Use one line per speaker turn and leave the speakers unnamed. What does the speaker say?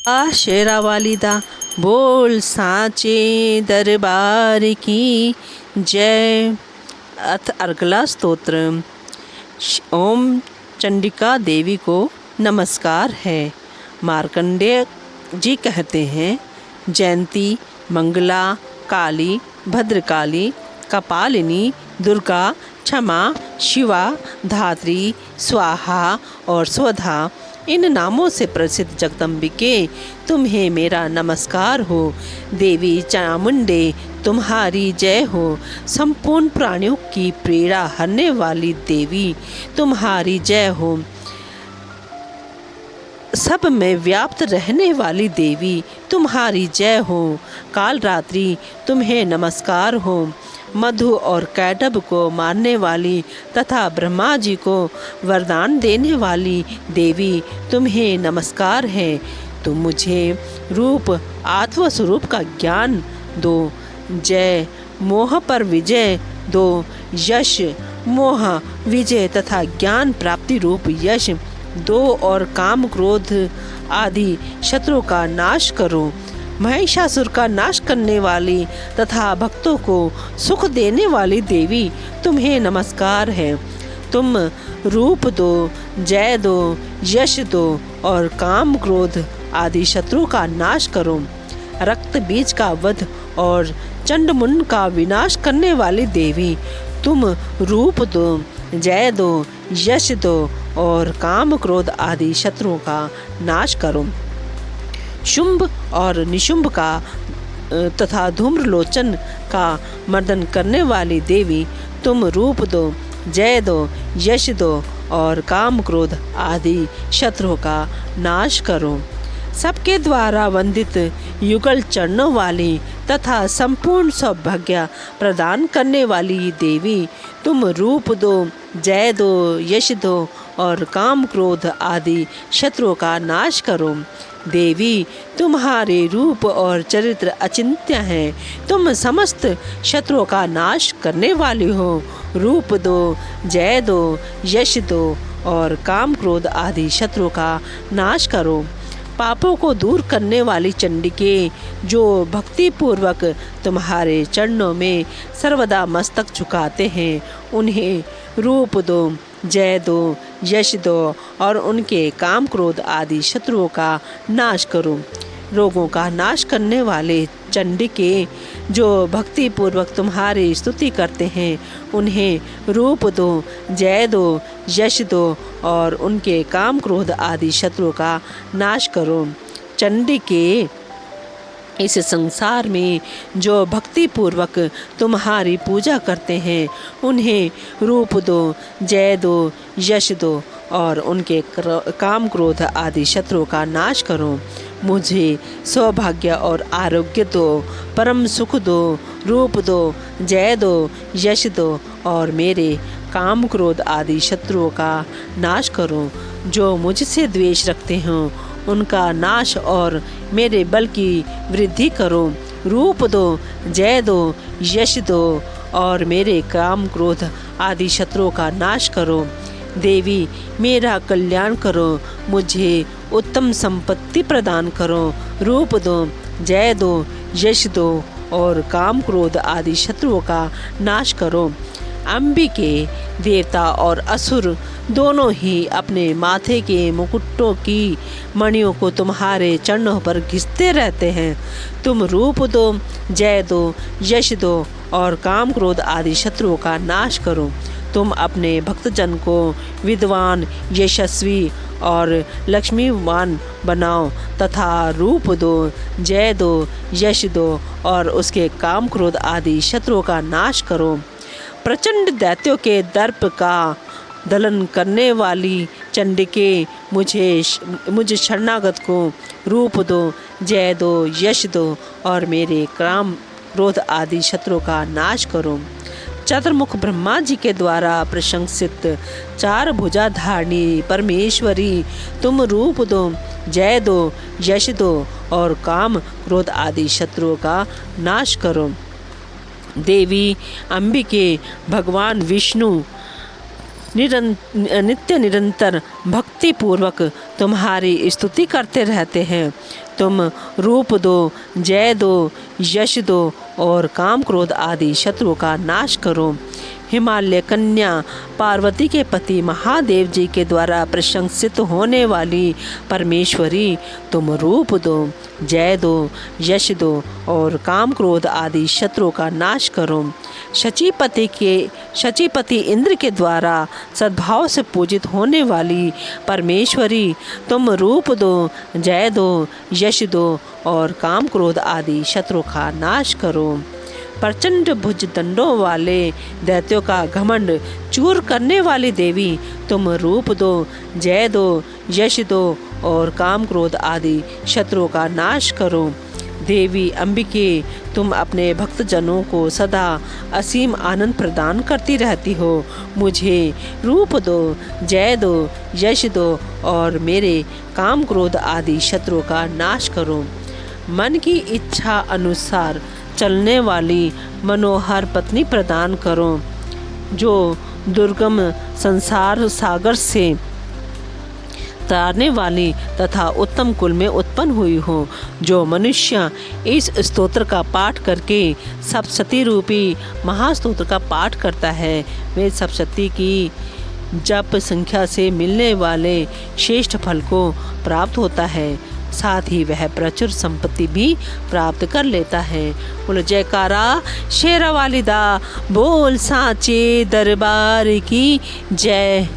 शेरा वालिदा बोल सांचे दरबार की जय। अथ अर्गला स्तोत्र। ओम चंडिका देवी को नमस्कार है। मार्कंडेय जी कहते हैं, जयंती, मंगला, काली, भद्रकाली, कपालिनी, दुर्गा, क्षमा, शिवा, धात्री, स्वाहा और स्वधा, इन नामों से प्रसिद्ध जगदम्बिके तुम्हें मेरा नमस्कार हो। देवी चामुंडे तुम्हारी जय हो। संपूर्ण प्राणियों की पीड़ा हरने वाली देवी तुम्हारी जय हो। सब में व्याप्त रहने वाली देवी तुम्हारी जय हो। काल रात्रि तुम्हें नमस्कार हो। मधु और कैटब को मारने वाली तथा ब्रह्मा जी को वरदान देने वाली देवी तुम्हें नमस्कार है। तुम मुझे रूप आत्म स्वरूप का ज्ञान दो। जय मोह पर विजय दो। यश, मोह, विजय तथा ज्ञान प्राप्ति रूप यश दो और काम क्रोध आदि शत्रु का नाश करो। महिषासुर का नाश करने वाली तथा भक्तों को सुख देने वाली देवी तुम्हें नमस्कार है। तुम रूप दो, जय दो, यश दो और काम क्रोध आदि शत्रु का नाश करो। रक्त बीज का वध और चंडमुंड का विनाश करने वाली देवी तुम रूप दो, जय दो, यश दो और काम क्रोध आदि शत्रुओं का नाश करो। शुंभ और निशुंभ का तथा धूम्रलोचन का मर्दन करने वाली देवी तुम रूप दो, जय दो, यश दो और काम क्रोध आदि शत्रुओं का नाश करो। सबके द्वारा वंदित युगल चरणों वाली तथा संपूर्ण सौभाग्य प्रदान करने वाली देवी तुम रूप दो, जय दो, यश दो और काम क्रोध आदि शत्रुओं का नाश करो। देवी तुम्हारे रूप और चरित्र अचिंत्य हैं। तुम समस्त शत्रुओं का नाश करने वाली हो। रूप दो, जय दो, यश दो और काम क्रोध आदि शत्रुओं का नाश करो। पापों को दूर करने वाली चंडिके जो भक्ति पूर्वक तुम्हारे चरणों में सर्वदा मस्तक झुकाते हैं, उन्हें रूप दो, जय दो, यश दो और उनके काम क्रोध आदि शत्रुओं का नाश करो। रोगों का नाश करने वाले चंडिके जो भक्ति पूर्वक तुम्हारी स्तुति करते हैं, उन्हें रूप दो, जय दो, यश दो और उनके काम क्रोध आदि शत्रुओं का नाश करो। चंडिके इस संसार में जो भक्ति पूर्वक तुम्हारी पूजा करते हैं, उन्हें रूप दो, जय दो, यश दो और उनके काम क्रोध आदि शत्रुओं का नाश करो। मुझे सौभाग्य और आरोग्य दो, परम सुख दो। रूप दो, जय दो, यश दो और मेरे काम क्रोध आदि शत्रुओं का नाश करो। जो मुझसे द्वेष रखते हों, उनका नाश और मेरे बल की वृद्धि करो। रूप दो, जय दो, यश दो और मेरे काम क्रोध आदि शत्रुओं का नाश करो। देवी मेरा कल्याण करो। मुझे उत्तम संपत्ति प्रदान करो। रूप दो, जय दो, यश दो और काम क्रोध आदि शत्रुओं का नाश करो। अंबिके देवता और असुर दोनों ही अपने माथे के मुकुटों की मणियों को तुम्हारे चरणों पर घिसते रहते हैं। तुम रूप दो, जय दो, यश दो और काम क्रोध आदि शत्रुओं का नाश करो। तुम अपने भक्तजन को विद्वान, यशस्वी और लक्ष्मीवान बनाओ तथा रूप दो, जय दो, यश दो और उसके काम क्रोध आदि शत्रुओं का नाश करो। प्रचंड दैत्यों के दर्प का दलन करने वाली चंडिके मुझे शरणागत को रूप दो, जय दो, यश दो और मेरे काम क्रोध आदि शत्रुओं का नाश करो। चतुर्मुख ब्रह्मा जी के द्वारा प्रशंसित चार भुजा धारणी परमेश्वरी तुम रूप दो, जय दो, यश दो और काम क्रोध आदि शत्रुओं का नाश करो। देवी अंबिके भगवान विष्णु नित्य निरंतर भक्ति पूर्वक तुम्हारी स्तुति करते रहते हैं। तुम रूप दो, जय दो, यश दो और काम क्रोध आदि शत्रुओं का नाश करो। हिमालय कन्या पार्वती के पति महादेव जी के द्वारा प्रशंसित होने वाली परमेश्वरी, तुम रूप दो, जय दो, यश दो और काम क्रोध आदि शत्रुओं का नाश करो। शचीपति इंद्र के द्वारा सद्भाव से पूजित होने वाली परमेश्वरी, तुम रूप दो, जय दो, यश दो और काम क्रोध आदि शत्रुओं का नाश करो। प्रचंड भुज दंडों वाले दैत्यों का घमंड चूर करने वाली देवी, तुम रूप दो, जय दो, यश दो और काम क्रोध आदि शत्रुओं का नाश करो। देवी अंबिके, तुम अपने भक्तजनों को सदा असीम आनंद प्रदान करती रहती हो। मुझे रूप दो, जय दो, यश दो और मेरे काम क्रोध आदि शत्रुओं का नाश करो। मन की इच्छा अनुसार चलने वाली मनोहर पत्नी प्रदान करो, जो दुर्गम संसार सागर से तारने वाली तथा उत्तम कुल में उत्पन्न हुई हो। जो मनुष्य इस स्तोत्र का पाठ करके सप्तशती रूपी महास्तोत्र का पाठ करता है, वे सप्तशती की जप संख्या से मिलने वाले श्रेष्ठ फल को प्राप्त होता है। साथ ही वह प्रचुर संपत्ति भी प्राप्त कर लेता है। बोलो जयकारा शेरा वाली दा, बोल साचे दरबार की जय।